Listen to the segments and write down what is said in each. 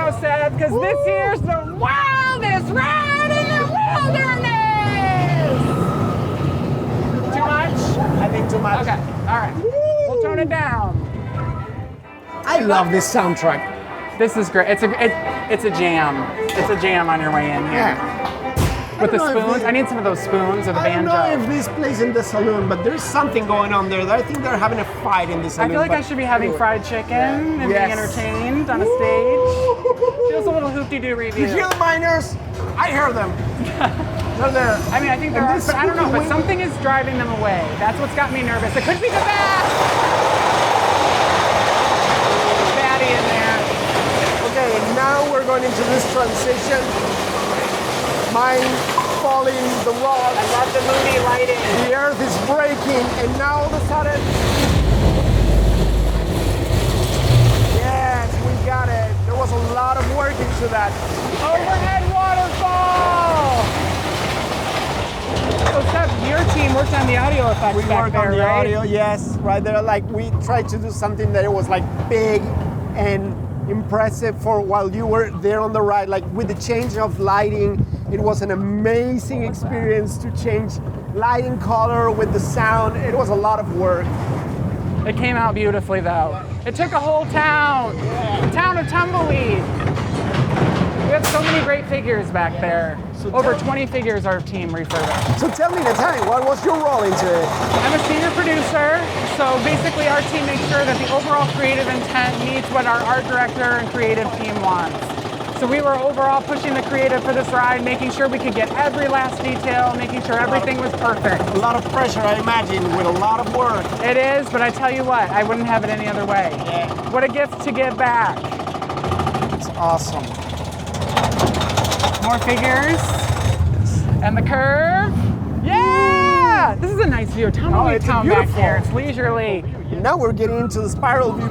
intro, Seth, because this here's the wildest ride in the wilderness! Too much? I think too much. Okay, all right. We'll tone it down. I love this soundtrack. This is great. It's a jam. It's a jam on your way in here. Yeah. With the spoons. I need some of those spoons or the I don't banjo. know if this plays in the saloon, but there's something going on there. I think they're having a fight in the I saloon. feel like I should be having fried chicken and being entertained on a stage. Feels a little hoop-de-doo review. You hear the miners? I hear them. They're there. I mean, I think there are, but I don't know, but something is driving them away. That's what's got me nervous. It could be the bat! Batty in there. Okay, now we're going into this transition. Mine falling the rock. I love the moody lighting. The earth is breaking, and now all of a sudden, yes, we got it. There was a lot of work into that. Overhead waterfall! So Seth, your team worked on the audio effects We back worked there, on the right? audio, yes, right there. Like we tried to do something that it was like big and impressive for while you were there on the ride. Like with the change of lighting, it was an amazing experience to change lighting color with the sound. It was a lot of work. It came out beautifully though. It took a whole town. The town of Tumbleweed. We have so many great figures back there. Over 20 figures our team refurbished. So tell me the time, what was your role into it? I'm a senior producer, so basically our team makes sure that the overall creative intent meets what our art director and creative team wants. So we were overall pushing the creative for this ride, making sure we could get every last detail, making sure everything was perfect. A lot of pressure, I imagine, with a lot of work. It is, but I tell you what, I wouldn't have it any other way. Yeah. What a gift to give back. It's awesome. More figures. And the curve. Yeah! This is a nice view. Tumbleweed it's town back beautiful. here. It's leisurely. Now we're getting into the spiral view.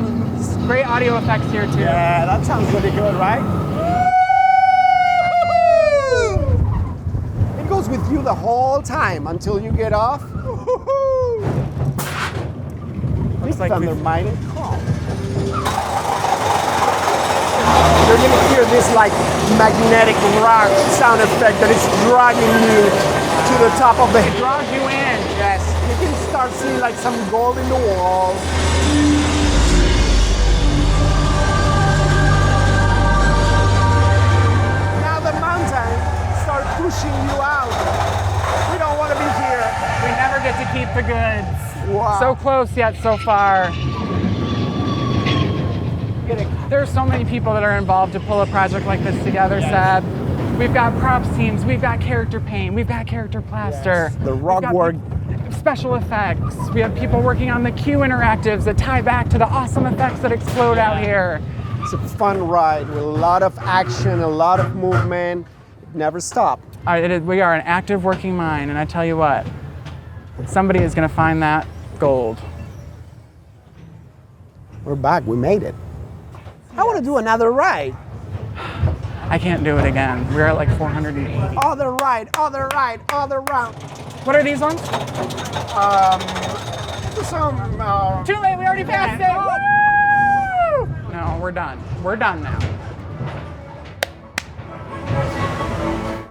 Great audio effects here too. Yeah, that sounds really good, right? It goes with you the whole time until you get off. Looks like Thunder we've- mighty calm. You're gonna hear this like magnetic rock sound effect that is dragging you to the top of the it draws you in. Yes, you can start seeing like some gold in the walls. Now the mountains start pushing you out. We don't want to be here. We never get to keep the goods. Wow. So close yet so far. There's so many people that are involved to pull a project like this together, Seb. We've got props teams, we've got character paint, we've got character plaster. The rock work. Special effects. We have people working on the Q interactives that tie back to the awesome effects that explode out here. It's a fun ride with a lot of action, a lot of movement. Never stop. We are an active working mind, and I tell you what, somebody is going to find that gold. We're back, we made it. I want to do another ride. I can't do it again. We're at like 480. Other ride, other ride, other round. What are these ones? Some, Too late, we already passed it. Woo! No, we're done. We're done now.